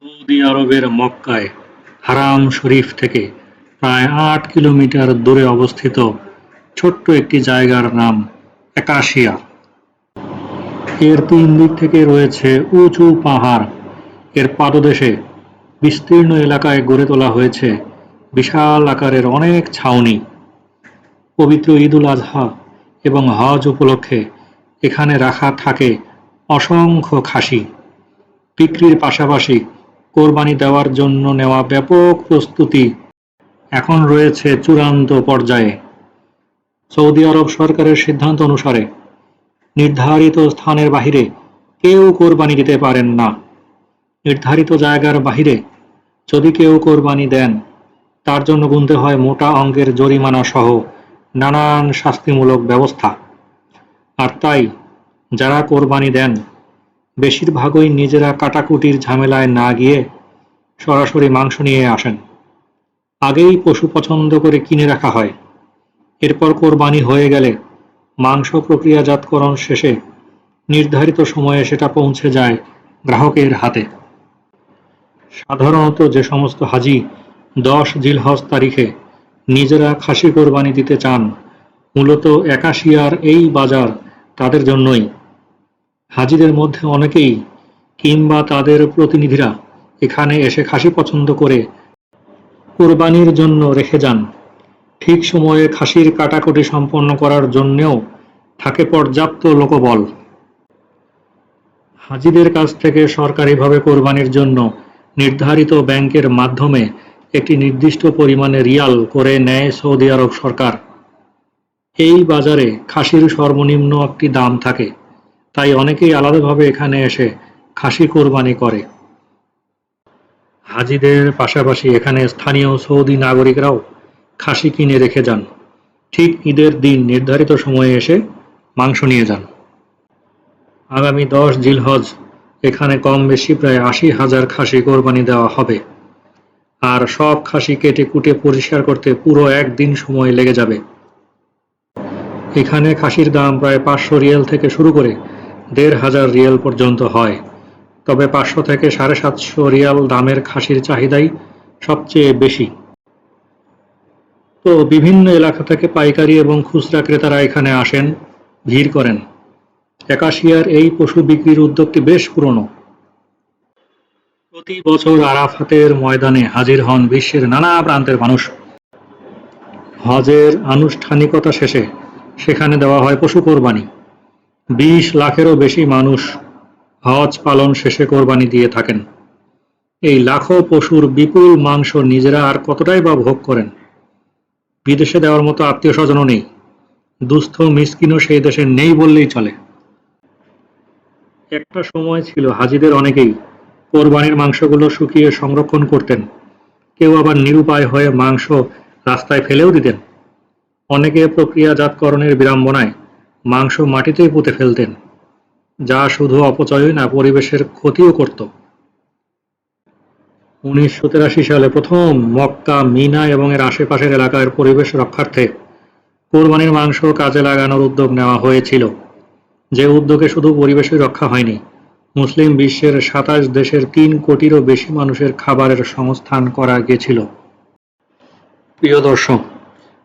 Saudi আরবের মক্কায় হারাম শরীফ থেকে প্রায় ৮ কিলোমিটার দূরে অবস্থিত ছোট্ট একটি জায়গার নাম একাশিয়া। এর ৩ দিক থেকে রয়েছে উঁচু পাহাড়। এর পাদদেশে বিস্তীর্ণ এলাকায় গড়ে তোলা হয়েছে বিশাল আকারের অনেক ছাউনি। পবিত্র ঈদুল আজহা এবং হজ উপলক্ষে এখানে রাখা থাকে অসংখ্য খাসি। বিক্রির পাশাপাশি কোরবানি দেওয়ার জন্য নেওয়া ব্যাপক প্রস্তুতি এখন রয়েছে চূড়ান্ত পর্যায়ে। সৌদি আরব সরকারের সিদ্ধান্ত অনুসারে নির্ধারিত স্থানের বাহিরে কেউ কোরবানি দিতে পারেন না। নির্ধারিত জায়গার বাহিরে যদি কেউ কোরবানি দেন, তার জন্য গুনতে হয় মোটা অঙ্কের জরিমানা সহ নানান শাস্তিমূলক ব্যবস্থা। আর তাই যারা কোরবানি দেন, বেশিরভাগই নিজেরা কাটাকুটির ঝামেলায় না গিয়ে সরাসরি মাংস নিয়ে আসেন। আগেই পশু পছন্দ করে কিনে রাখা হয়। এরপর কোরবানি হয়ে গেলে মাংস প্রক্রিয়াজাতকরণ শেষে নির্ধারিত সময়ে সেটা পৌঁছে যায় গ্রাহকের হাতে। সাধারণত যে সমস্ত হাজি ১০ জিলহজ তারিখে নিজেরা খাসি কোরবানি দিতে চান, মূলত একাশিয়ার এই বাজার তাদের জন্যই। হাজিদের মধ্যে অনেকেই কিংবা তাদের প্রতিনিধিরা এখানে এসে খাসি পছন্দ করে কোরবানির জন্য রেখে যান। ঠিক সময়ে খাসির কাটাকুটি সম্পন্ন করার জন্যেও থাকে পর্যাপ্ত লোকবল। হাজিদের কাছ থেকে সরকারিভাবে কোরবানির জন্য নির্ধারিত ব্যাংকের মাধ্যমে একটি নির্দিষ্ট পরিমাণে রিয়াল করে নেয় সৌদি আরব সরকার। এই বাজারে খাসির সর্বনিম্ন একটি দাম থাকে, তাই অনেকেই আলাদাভাবে এখানে এসে খাসি কোরবানি করে। হাজিদের পাশাপাশি এখানে স্থানীয় সৌদি নাগরিকরাও খাসি কিনে রেখে যান। ঠিক ঈদের দিন নির্ধারিত সময়ে এসে মাংস নিয়ে যান। আগামী ১০ জিলহজ এখানে কম বেশি প্রায় ৮০,০০০ খাসি কোরবানি দেওয়া হবে। আর সব খাসি কেটে কুটে পরিষ্কার করতে পুরো একদিন সময় লেগে যাবে। এখানে খাসির দাম প্রায় ৫০০ রিয়াল থেকে শুরু করে ১৫০০ রিয়াল পর্যন্ত হয়। তবে ৫০০ থেকে ৭৫০ রিয়াল দামের খাসির চাহিদাই সবচেয়ে বেশি। তো বিভিন্ন এলাকা থেকে পাইকারি এবং খুচরা ক্রেতারা এখানে আসেন, ভিড় করেন। একাশিয়ার এই পশু বিক্রির উদ্যোগটি বেশ পুরনো। প্রতি বছর আরাফাতের ময়দানে হাজির হন বিশ্বের নানা প্রান্তের মানুষ। হজের আনুষ্ঠানিকতা শেষে সেখানে দেওয়া হয় পশু কোরবানি। ২০ লাখেরও বেশি মানুষ হজ পালন শেষে কোরবানি দিয়ে থাকেন। এই লাখো পশুর বিপুল মাংস নিজেরা আর কতটাই বা ভোগ করেন। বিদেশে দেওয়ার মতো আত্মীয় স্বজনও নেই, দুস্থ মিসকিনও সেই দেশে নেই বললেই চলে। একটা সময় ছিল হাজিদের অনেকেই কোরবানির মাংসগুলো শুকিয়ে সংরক্ষণ করতেন। কেউ আবার নিরুপায় হয়ে মাংস রাস্তায় ফেলেও দিতেন। অনেকে প্রক্রিয়াজাতকরণের বিড়ম্বনায় মাংস মাটিতেই পুঁতে ফেলতেন, যা শুধু অপচয়ই না, পরিবেশের ক্ষতিও করত। ১৯৮৩ সালে প্রথম মক্কা, মিনা এবং এর আশেপাশের এলাকার পরিবেশ রক্ষার্থে কোরবানির মাংস কাজে লাগানোর উদ্যোগ নেওয়া হয়েছিল। যে উদ্যোগে শুধু পরিবেশের রক্ষা হয়নি, মুসলিম বিশ্বের ২৭ দেশের ৩ কোটিরও বেশি মানুষের খাবারের সংস্থান করা গেছিল। প্রিয় দর্শক,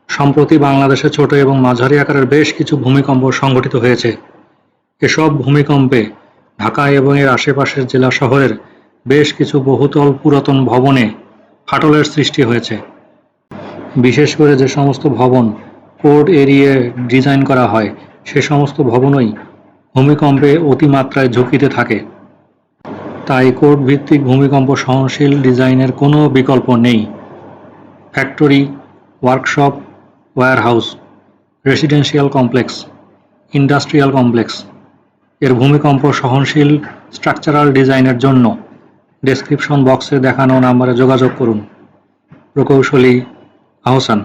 সম্প্রতি বাংলাদেশে ছোট এবং মাঝারি আকারের বেশ কিছু ভূমিকম্প সংঘটিত হয়েছে। এসব ভূমিকম্পে ঢাকা এবং এর আশেপাশের জেলা শহরের বেশ কিছু বহুতল পুরাতন ভবনে ফাটলের সৃষ্টি হয়েছে। বিশেষ করে যে সমস্ত ভবন কোড এরিয়ে ডিজাইন করা হয়, সে সমস্ত ভবনই ভূমিকম্পে অতিমাত্রায় ঝুঁকিতে থাকে। তাই কোড ভিত্তিক ভূমিকম্প সহনশীল ডিজাইনের কোনো বিকল্প নেই। Factory, workshop, warehouse, residential complex, industrial complex এর ভূমিকম্প সহনশীল স্ট্রাকচারাল ডিজাইনের জন্য ডেসক্রিপশন বক্সে দেখানো নাম্বারে যোগাযোগ করুন। প্রকৌশলী আহসান।